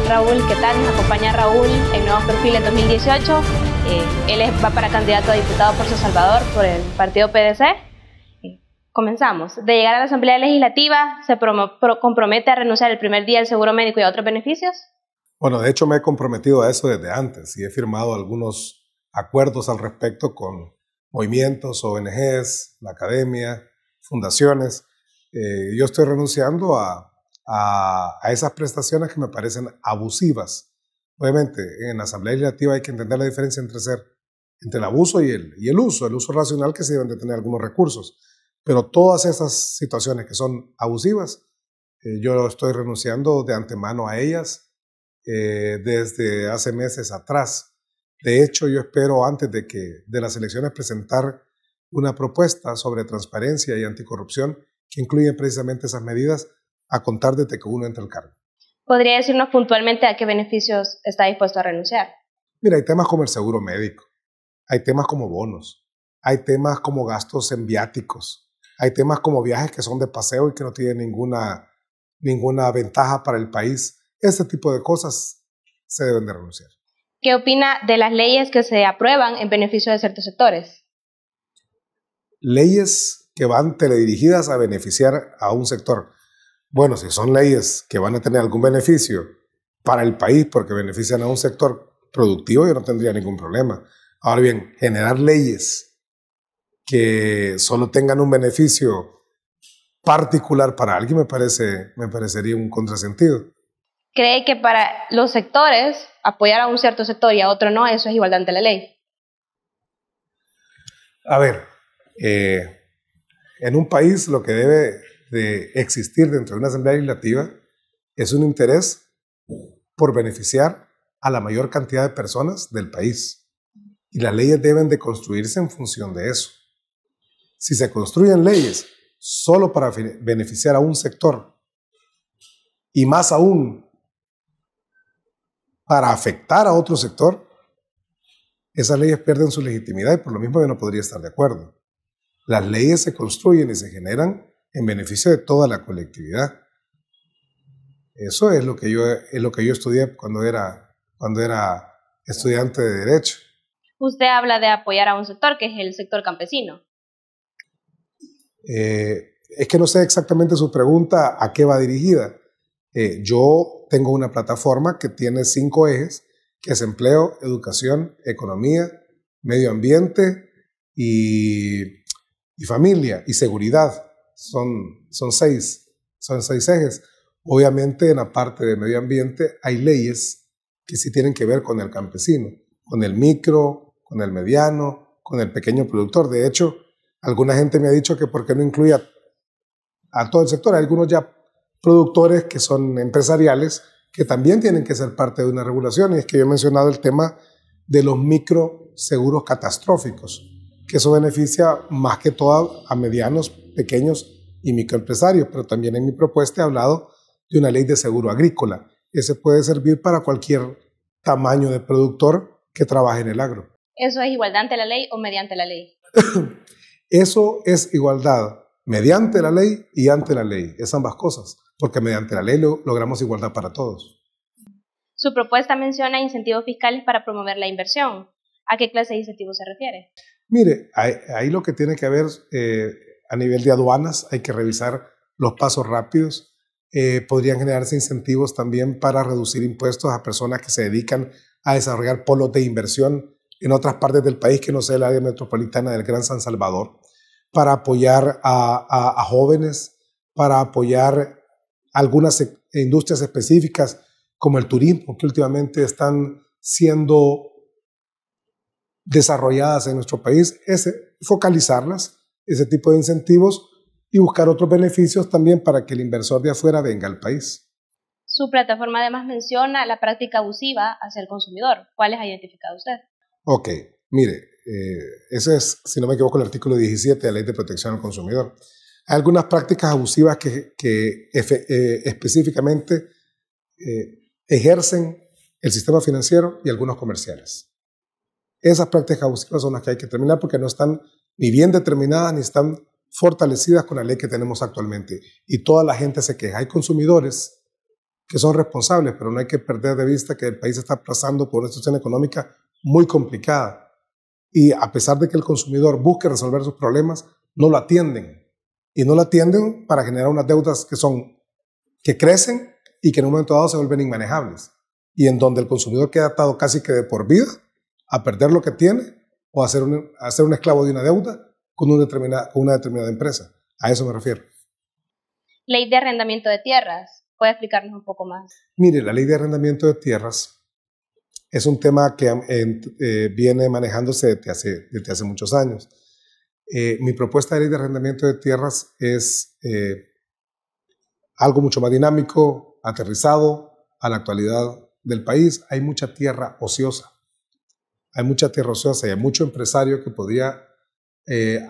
Raúl, ¿qué tal? Nos acompaña Raúl en Nuevos Perfiles 2018. Él va para candidato a diputado por San Salvador por el partido PDC. Comenzamos. De llegar a la Asamblea Legislativa, ¿se compromete a renunciar el primer día al seguro médico y a otros beneficios? Bueno, de hecho me he comprometido a eso desde antes y he firmado algunos acuerdos al respecto con movimientos, ONGs, la academia, fundaciones. Yo estoy renunciando a esas prestaciones que me parecen abusivas. Obviamente, en la Asamblea Legislativa hay que entender la diferencia entre el abuso y el uso racional que se deben de tener algunos recursos. Pero todas esas situaciones que son abusivas, yo estoy renunciando de antemano a ellas desde hace meses atrás. De hecho, yo espero antes de las elecciones presentar una propuesta sobre transparencia y anticorrupción que incluye precisamente esas medidas a contar desde que uno entra al cargo. ¿Podría decirnos puntualmente a qué beneficios está dispuesto a renunciar? Mira, hay temas como el seguro médico, hay temas como bonos, hay temas como gastos en viáticos, hay temas como viajes que son de paseo y que no tienen ninguna ventaja para el país. Ese tipo de cosas se deben de renunciar. ¿Qué opina de las leyes que se aprueban en beneficio de ciertos sectores? Leyes que van teledirigidas a beneficiar a un sector. Bueno, si son leyes que van a tener algún beneficio para el país porque benefician a un sector productivo, yo no tendría ningún problema. Ahora bien, generar leyes que solo tengan un beneficio particular para alguien me parecería un contrasentido. ¿Cree que para los sectores apoyar a un cierto sector y a otro no, eso es igualdad ante la ley? A ver, en un país lo que debe de existir dentro de una Asamblea Legislativa es un interés por beneficiar a la mayor cantidad de personas del país. Y las leyes deben de construirse en función de eso. Si se construyen leyes solo para beneficiar a un sector y más aún para afectar a otro sector, esas leyes pierden su legitimidad y por lo mismo yo no podría estar de acuerdo. Las leyes se construyen y se generan en beneficio de toda la colectividad. Eso es lo que yo estudié cuando era estudiante de Derecho. Usted habla de apoyar a un sector, que es el sector campesino. Es que no sé exactamente su pregunta a qué va dirigida. Yo tengo una plataforma que tiene 5 ejes, que es empleo, educación, economía, medio ambiente y familia y seguridad. Son 6 ejes. Obviamente en la parte de medio ambiente hay leyes que sí tienen que ver con el campesino, con el micro, con el mediano, con el pequeño productor. De hecho, alguna gente me ha dicho que por qué no incluye a todo el sector. Hay algunos ya productores que son empresariales que también tienen que ser parte de una regulación, y es que yo he mencionado el tema de los microseguros catastróficos, que eso beneficia más que todo a medianos, pequeños y microempresarios, pero también en mi propuesta he hablado de una ley de seguro agrícola. Ese puede servir para cualquier tamaño de productor que trabaje en el agro. ¿Eso es igualdad ante la ley o mediante la ley? Eso es igualdad mediante la ley y ante la ley, es ambas cosas, porque mediante la ley logramos igualdad para todos. Su propuesta menciona incentivos fiscales para promover la inversión. ¿A qué clase de incentivos se refiere? Mire, ahí lo que tiene que haber a nivel de aduanas, hay que revisar los pasos rápidos. Podrían generarse incentivos también para reducir impuestos a personas que se dedican a desarrollar polos de inversión en otras partes del país que no sea el área metropolitana del Gran San Salvador, para apoyar a jóvenes, para apoyar algunas industrias específicas como el turismo, que últimamente están siendo desarrolladas en nuestro país, focalizarlas, ese tipo de incentivos, y buscar otros beneficios también para que el inversor de afuera venga al país. Su plataforma además menciona la práctica abusiva hacia el consumidor. ¿Cuáles ha identificado usted? Ok, mire, ese es, si no me equivoco, el artículo 17 de la Ley de Protección al Consumidor. Hay algunas prácticas abusivas que específicamente ejercen el sistema financiero y algunos comerciales. Esas prácticas abusivas son las que hay que terminar porque no están ni bien determinadas ni están fortalecidas con la ley que tenemos actualmente. Y toda la gente se queja. Hay consumidores que son responsables, pero no hay que perder de vista que el país está pasando por una situación económica muy complicada. Y a pesar de que el consumidor busque resolver sus problemas, no lo atienden. Y no lo atienden para generar unas deudas que crecen y que en un momento dado se vuelven inmanejables. Y en donde el consumidor queda atado casi que de por vida a perder lo que tiene o a ser un esclavo de una deuda con una determinada empresa. A eso me refiero. Ley de arrendamiento de tierras. ¿Puede explicarnos un poco más? Mire, la ley de arrendamiento de tierras es un tema que viene manejándose desde hace muchos años. Mi propuesta de ley de arrendamiento de tierras es algo mucho más dinámico, aterrizado a la actualidad del país. Hay mucha tierra ociosa. Hay mucha tierra ociosa y hay mucho empresario que podría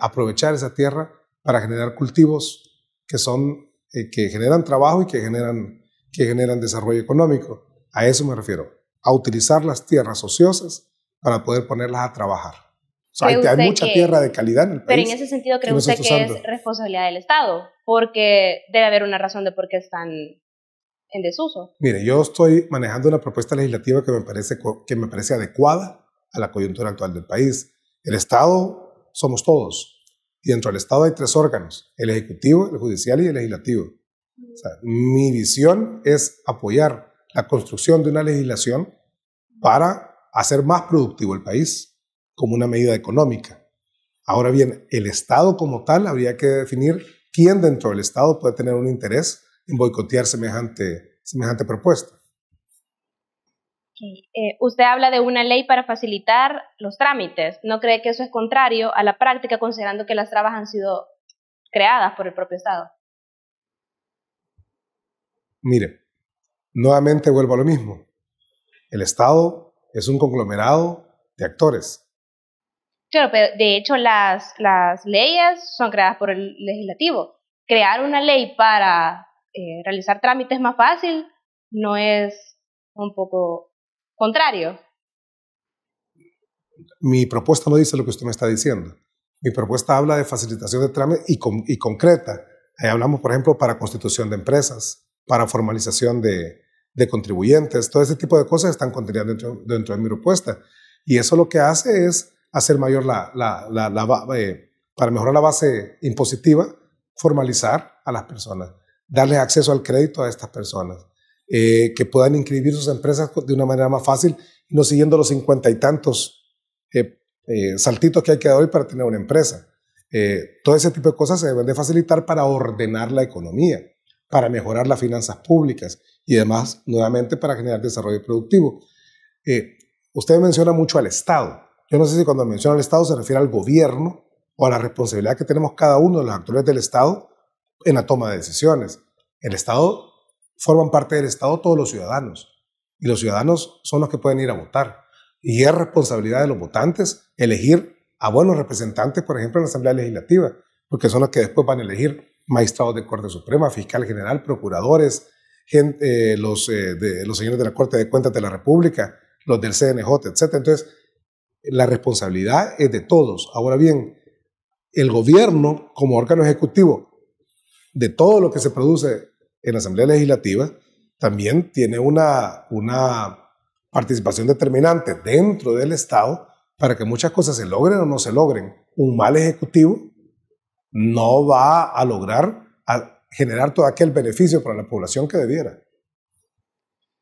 aprovechar esa tierra para generar cultivos que generan trabajo y que generan desarrollo económico. A eso me refiero, a utilizar las tierras ociosas para poder ponerlas a trabajar. O sea, hay mucha tierra de calidad en el país. Pero en ese sentido, ¿cree usted que es responsabilidad del Estado? Porque debe haber una razón de por qué están en desuso. Mire, yo estoy manejando una propuesta legislativa que me parece adecuada a la coyuntura actual del país. El Estado somos todos. Y dentro del Estado hay 3 órganos, el Ejecutivo, el Judicial y el Legislativo. O sea, mi visión es apoyar la construcción de una legislación para hacer más productivo el país como una medida económica. Ahora bien, el Estado como tal habría que definir quién dentro del Estado puede tener un interés en boicotear semejante propuesta. Usted habla de una ley para facilitar los trámites. ¿No cree que eso es contrario a la práctica, considerando que las trabas han sido creadas por el propio Estado? Mire, nuevamente vuelvo a lo mismo. El Estado es un conglomerado de actores. Claro, pero de hecho las leyes son creadas por el legislativo. Crear una ley para realizar trámites más fácil no es un poco contrario. Mi propuesta no dice lo que usted me está diciendo. Mi propuesta habla de facilitación de trámite y concreta. Ahí hablamos, por ejemplo, para constitución de empresas, para formalización de contribuyentes. Todo ese tipo de cosas están contenidas dentro de mi propuesta. Y eso lo que hace es hacer mayor para mejorar la base impositiva, formalizar a las personas, darles acceso al crédito a estas personas, que puedan inscribir sus empresas de una manera más fácil, no siguiendo los 50 y tantos saltitos que hay que dar hoy para tener una empresa. Todo ese tipo de cosas se deben de facilitar para ordenar la economía, para mejorar las finanzas públicas y además, nuevamente, para generar desarrollo productivo. Usted menciona mucho al Estado. Yo no sé si cuando menciona al Estado se refiere al gobierno o a la responsabilidad que tenemos cada uno de los actores del Estado en la toma de decisiones. El Estado, forman parte del Estado todos los ciudadanos y los ciudadanos son los que pueden ir a votar. Y es responsabilidad de los votantes elegir a buenos representantes, por ejemplo, en la Asamblea Legislativa, porque son los que después van a elegir magistrados de Corte Suprema, fiscal general, procuradores, los señores de la Corte de Cuentas de la República, los del CNJ, etc. Entonces, la responsabilidad es de todos. Ahora bien, el gobierno, como órgano ejecutivo de todo lo que se produce en la Asamblea Legislativa, también tiene una participación determinante dentro del Estado para que muchas cosas se logren o no se logren. Un mal ejecutivo no va a lograr generar todo aquel beneficio para la población que debiera.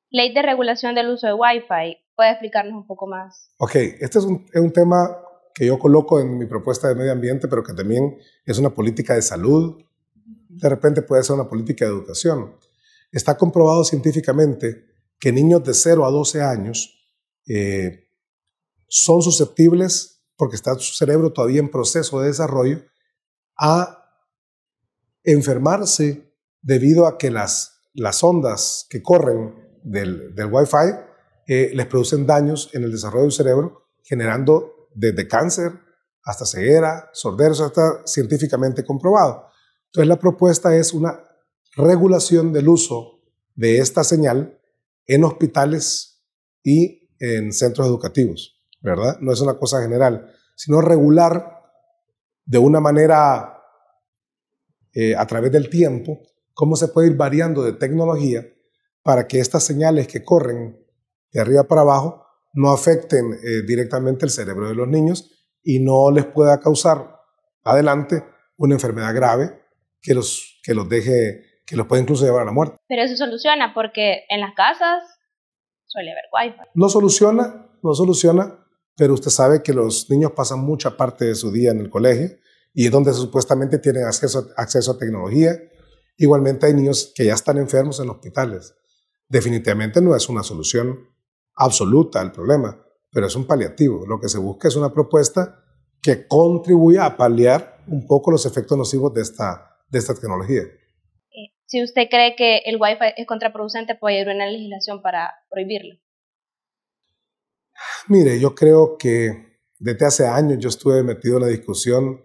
Ley de regulación del uso de Wi-Fi. ¿Puede explicarnos un poco más? Ok, este es un tema que yo coloco en mi propuesta de medio ambiente, pero que también es una política de salud. De repente puede ser una política de educación. Está comprobado científicamente que niños de 0 a 12 años son susceptibles, porque está su cerebro todavía en proceso de desarrollo, a enfermarse debido a que las ondas que corren del Wi-Fi les producen daños en el desarrollo del cerebro, generando desde cáncer hasta ceguera, sordera. Eso está científicamente comprobado. Entonces la propuesta es una regulación del uso de esta señal en hospitales y en centros educativos, ¿verdad? No es una cosa general, sino regular de una manera a través del tiempo cómo se puede ir variando de tecnología para que estas señales que corren de arriba para abajo no afecten directamente el cerebro de los niños y no les pueda causar adelante una enfermedad grave que los puede incluso llevar a la muerte. Pero eso soluciona porque en las casas suele haber Wi-Fi. No soluciona, pero usted sabe que los niños pasan mucha parte de su día en el colegio y es donde supuestamente tienen acceso a tecnología. Igualmente hay niños que ya están enfermos en hospitales. Definitivamente no es una solución absoluta al problema, pero es un paliativo. Lo que se busca es una propuesta que contribuya a paliar un poco los efectos nocivos de esta tecnología. Si usted cree que el Wi-Fi es contraproducente, ¿puede ir a una legislación para prohibirlo? Mire, yo creo que desde hace años yo estuve metido en la discusión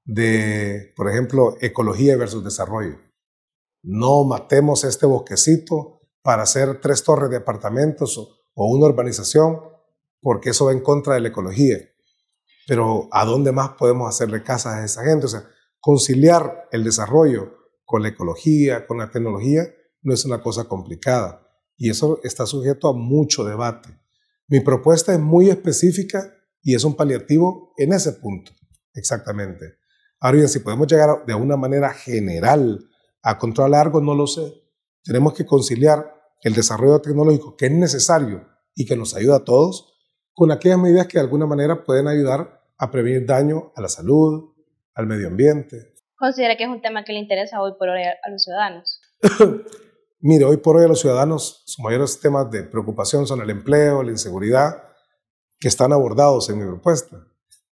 de, por ejemplo, ecología versus desarrollo. No matemos este bosquecito para hacer 3 torres de apartamentos o una urbanización, porque eso va en contra de la ecología. Pero ¿a dónde más podemos hacerle casas a esa gente? O sea, conciliar el desarrollo con la ecología, con la tecnología, no es una cosa complicada. Y eso está sujeto a mucho debate. Mi propuesta es muy específica y es un paliativo en ese punto, exactamente. Ahora bien, si podemos llegar de una manera general a controlar algo, no lo sé. Tenemos que conciliar el desarrollo tecnológico que es necesario y que nos ayuda a todos con aquellas medidas que de alguna manera pueden ayudar a prevenir daño a la salud, al medio ambiente. ¿Considera que es un tema que le interesa hoy por hoy a los ciudadanos? Mire, hoy por hoy a los ciudadanos sus mayores temas de preocupación son el empleo, la inseguridad, que están abordados en mi propuesta.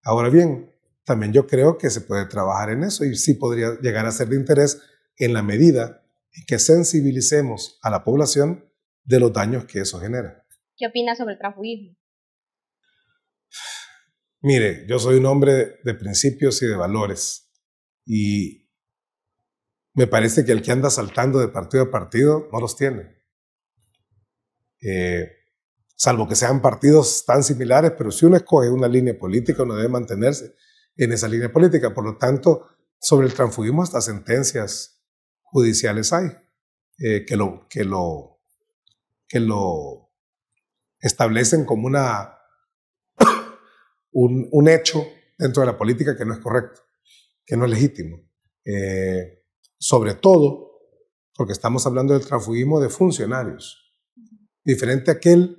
Ahora bien, también yo creo que se puede trabajar en eso y sí podría llegar a ser de interés en la medida en que sensibilicemos a la población de los daños que eso genera. ¿Qué opina sobre el transfugismo? Mire, yo soy un hombre de principios y de valores y me parece que el que anda saltando de partido a partido no los tiene. Salvo que sean partidos tan similares, pero si uno escoge una línea política, uno debe mantenerse en esa línea política. Por lo tanto, sobre el transfugismo hasta sentencias judiciales hay que lo establecen como un hecho dentro de la política que no es correcto, que no es legítimo. Sobre todo porque estamos hablando del transfugismo de funcionarios, diferente a aquel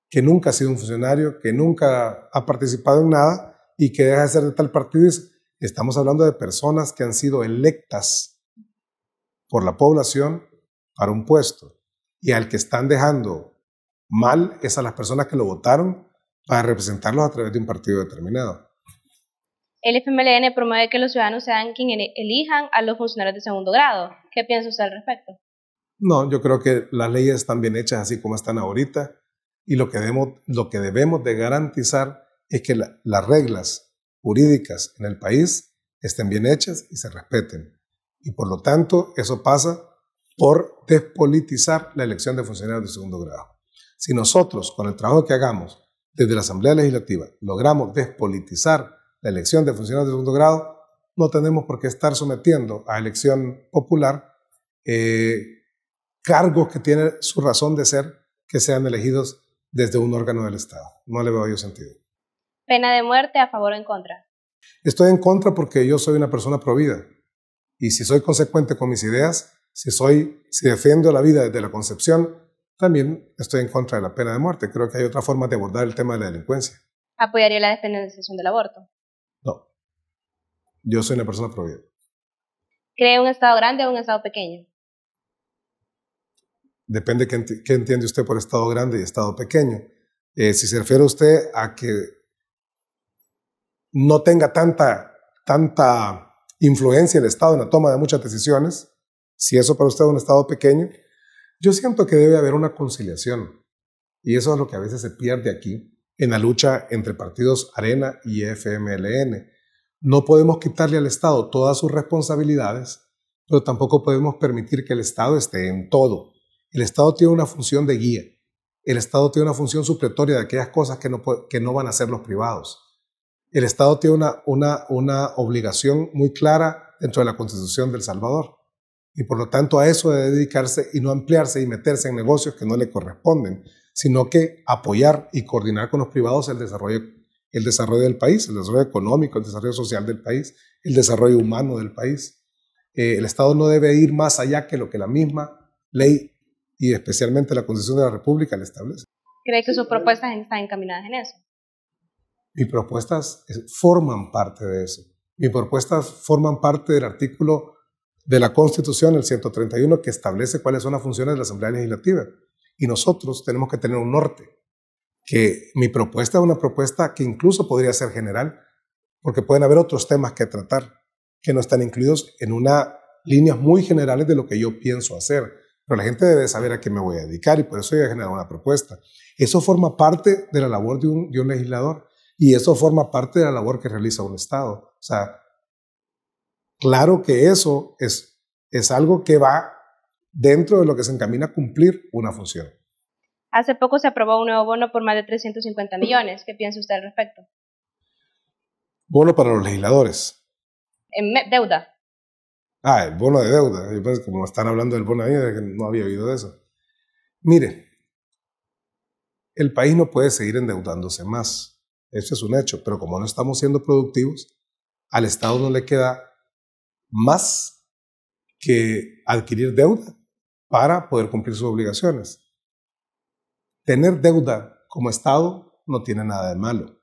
que nunca ha sido un funcionario, que nunca ha participado en nada y que deja de ser de tal partido. Estamos hablando de personas que han sido electas por la población para un puesto y al que están dejando mal es a las personas que lo votaron para representarlos a través de un partido determinado. El FMLN promueve que los ciudadanos sean quienes elijan a los funcionarios de segundo grado. ¿Qué piensa usted al respecto? No, yo creo que las leyes están bien hechas así como están ahorita y lo que debemos de garantizar es que las reglas jurídicas en el país estén bien hechas y se respeten. Y por lo tanto, eso pasa por despolitizar la elección de funcionarios de segundo grado. Si nosotros, con el trabajo que hagamos desde la Asamblea Legislativa, logramos despolitizar la elección de funcionarios de segundo grado, no tenemos por qué estar sometiendo a elección popular cargos que tienen su razón de ser que sean elegidos desde un órgano del Estado. No le veo yo sentido. ¿Pena de muerte a favor o en contra? Estoy en contra porque yo soy una persona pro vida. Y si soy consecuente con mis ideas, si defiendo la vida desde la concepción, también estoy en contra de la pena de muerte. Creo que hay otra forma de abordar el tema de la delincuencia. ¿Apoyaría la despenalización del aborto? No. Yo soy una persona pro vida. ¿Cree un Estado grande o un Estado pequeño? Depende qué entiende usted por Estado grande y Estado pequeño. Si se refiere usted a que no tenga tanta influencia el Estado en la toma de muchas decisiones, si eso para usted es un Estado pequeño, yo siento que debe haber una conciliación. Y eso es lo que a veces se pierde aquí en la lucha entre partidos Arena y FMLN. No podemos quitarle al Estado todas sus responsabilidades, pero tampoco podemos permitir que el Estado esté en todo. El Estado tiene una función de guía. El Estado tiene una función supletoria de aquellas cosas que no van a hacer los privados. El Estado tiene una obligación muy clara dentro de la Constitución de El Salvador. Y por lo tanto a eso debe dedicarse y no ampliarse y meterse en negocios que no le corresponden, sino que apoyar y coordinar con los privados el desarrollo del país, el desarrollo económico, el desarrollo social del país, el desarrollo humano del país. El Estado no debe ir más allá que lo que la misma ley y especialmente la Constitución de la República le establece. ¿Cree que sus propuestas están encaminadas en eso? Mis propuestas forman parte de eso. Mis propuestas forman parte del artículo de la Constitución, el 131, que establece cuáles son las funciones de la Asamblea Legislativa. Y nosotros tenemos que tener un norte. Que mi propuesta es una propuesta que incluso podría ser general, porque pueden haber otros temas que tratar que no están incluidos en una líneas muy generales de lo que yo pienso hacer. Pero la gente debe saber a qué me voy a dedicar y por eso yo he generado una propuesta. Eso forma parte de la labor de un legislador y eso forma parte de la labor que realiza un Estado. O sea, claro que eso es algo que va dentro de lo que se encamina a cumplir una función. Hace poco se aprobó un nuevo bono por más de 350 millones. ¿Qué piensa usted al respecto? Bono para los legisladores. Deuda. El bono de deuda. Yo pensé, como están hablando del bono ahí, que no había oído de eso. Mire, el país no puede seguir endeudándose más. Eso es un hecho. Pero como no estamos siendo productivos, al Estado no le queda más que adquirir deuda para poder cumplir sus obligaciones. Tener deuda como Estado no tiene nada de malo,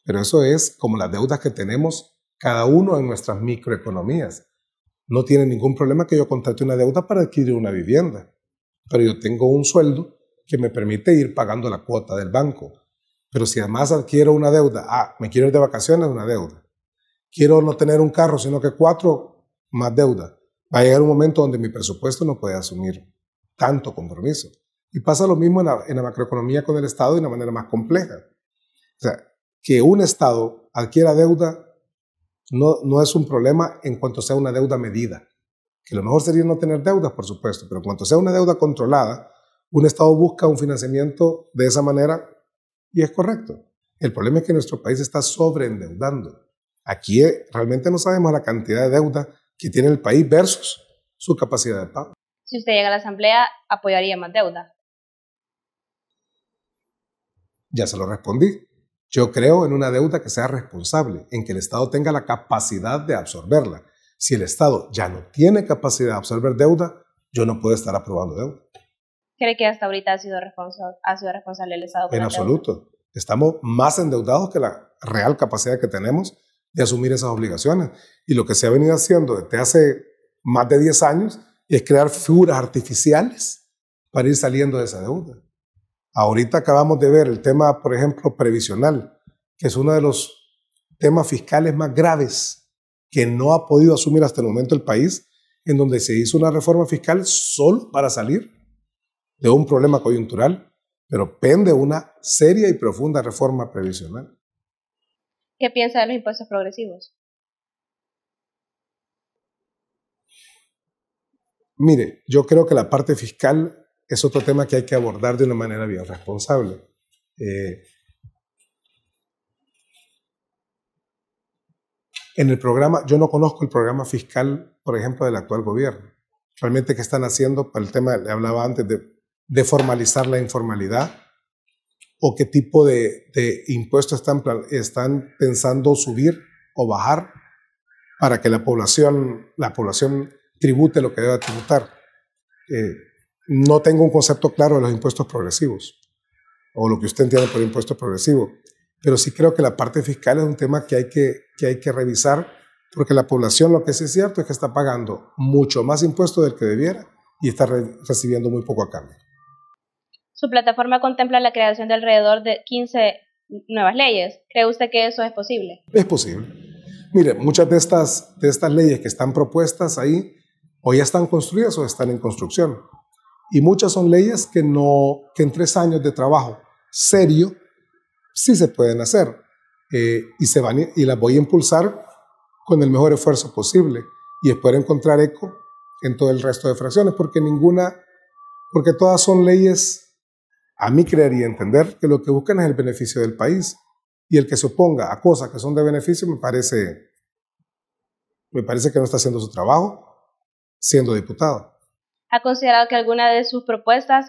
pero eso es como las deudas que tenemos cada uno en nuestras microeconomías. No tiene ningún problema que yo contrate una deuda para adquirir una vivienda, pero yo tengo un sueldo que me permite ir pagando la cuota del banco. Pero si además adquiero una deuda, me quiero ir de vacaciones, una deuda. Quiero no tener un carro, sino que 4 más deuda. Va a llegar un momento donde mi presupuesto no puede asumir tanto compromiso. Y pasa lo mismo en la macroeconomía con el Estado de una manera más compleja. O sea, que un Estado adquiera deuda no es un problema en cuanto sea una deuda medida. Que lo mejor sería no tener deudas, por supuesto, pero en cuanto sea una deuda controlada, un Estado busca un financiamiento de esa manera y es correcto. El problema es que nuestro país está sobreendeudando. Aquí realmente no sabemos la cantidad de deuda que tiene el país versus su capacidad de pago. Si usted llega a la Asamblea, ¿apoyaría más deuda? Ya se lo respondí. Yo creo en una deuda que sea responsable, en que el Estado tenga la capacidad de absorberla. Si el Estado ya no tiene capacidad de absorber deuda, yo no puedo estar aprobando deuda. ¿Cree que hasta ahorita ha sido responsable el Estado con En la deuda? absoluto. Estamos más endeudados que la real capacidad que tenemos de asumir esas obligaciones. Y lo que se ha venido haciendo desde hace más de 10 años es crear figuras artificiales para ir saliendo de esa deuda. Ahorita acabamos de ver el tema, por ejemplo, previsional, que es uno de los temas fiscales más graves que no ha podido asumir hasta el momento el país, en donde se hizo una reforma fiscal solo para salir de un problema coyuntural, pero pende una seria y profunda reforma previsional. ¿Qué piensa de los impuestos progresivos? Mire, yo creo que la parte fiscal es otro tema que hay que abordar de una manera bien responsable. En el programa, yo no conozco el programa fiscal, por ejemplo, del actual gobierno. Realmente, ¿qué están haciendo para el tema? Le hablaba antes de formalizar la informalidad o qué tipo de impuestos están pensando subir o bajar para que la población tribute lo que debe tributar. No tengo un concepto claro de los impuestos progresivos o lo que usted entiende por impuesto progresivo, pero sí creo que la parte fiscal es un tema que hay que revisar, porque la población, lo que sí es cierto es que está pagando mucho más impuestos del que debiera y está recibiendo muy poco a cambio. Su plataforma contempla la creación de alrededor de 15 nuevas leyes. ¿Cree usted que eso es posible? Es posible. Mire, muchas de estas leyes que están propuestas ahí o ya están construidas o están en construcción. Y muchas son leyes que en 3 años de trabajo serio sí se pueden hacer. Y las voy a impulsar con el mejor esfuerzo posible y espero encontrar eco en todo el resto de fracciones, porque todas son leyes, a mí creería entender, que lo que buscan es el beneficio del país, y el que se oponga a cosas que son de beneficio me parece que no está haciendo su trabajo siendo diputado. ¿Ha considerado que alguna de sus propuestas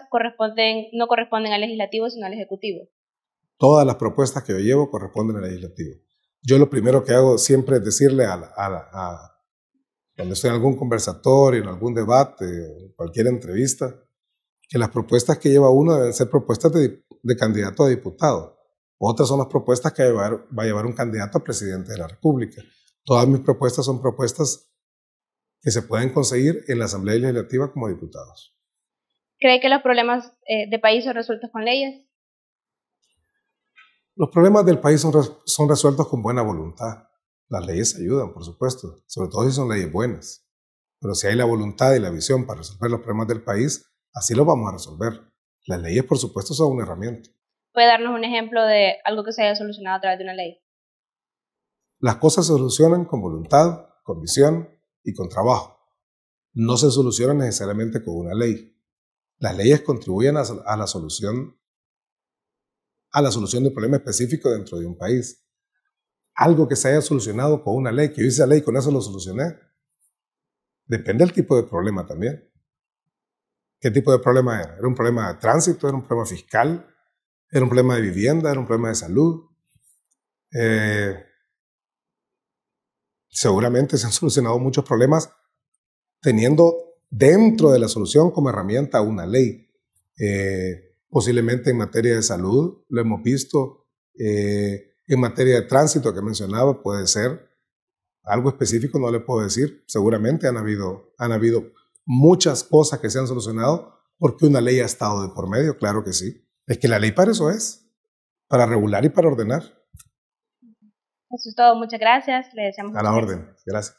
no corresponden al legislativo, sino al ejecutivo? Todas las propuestas que yo llevo corresponden al legislativo. Yo lo primero que hago siempre es decirle cuando estoy en algún conversatorio, en algún debate, en cualquier entrevista, que las propuestas que lleva uno deben ser propuestas de candidato a diputado. Otras son las propuestas que va a llevar un candidato a presidente de la República. Todas mis propuestas son propuestas que se pueden conseguir en la Asamblea Legislativa como diputados. ¿Cree que los problemas de país son resueltos con leyes? Los problemas del país son resueltos con buena voluntad. Las leyes ayudan, por supuesto, sobre todo si son leyes buenas. Pero si hay la voluntad y la visión para resolver los problemas del país, así los vamos a resolver. Las leyes, por supuesto, son una herramienta. ¿Puede darnos un ejemplo de algo que se haya solucionado a través de una ley? Las cosas se solucionan con voluntad, con visión y con trabajo. No se solucionan necesariamente con una ley. Las leyes contribuyen a la solución de un problema específico dentro de un país. Algo que se haya solucionado con una ley, que yo hice la ley y con eso lo solucioné. Depende del tipo de problema también. ¿Qué tipo de problema era? ¿Era un problema de tránsito? ¿Era un problema fiscal? ¿Era un problema de vivienda? ¿Era un problema de salud? Seguramente se han solucionado muchos problemas teniendo dentro de la solución como herramienta una ley. Posiblemente en materia de salud, lo hemos visto, en materia de tránsito que mencionaba, puede ser algo específico, no le puedo decir. Seguramente han habido muchas cosas que se han solucionado porque una ley ha estado de por medio, claro que sí. Es que la ley para eso es, para regular y para ordenar. Eso es todo, muchas gracias. Le deseamos a la orden, gracias.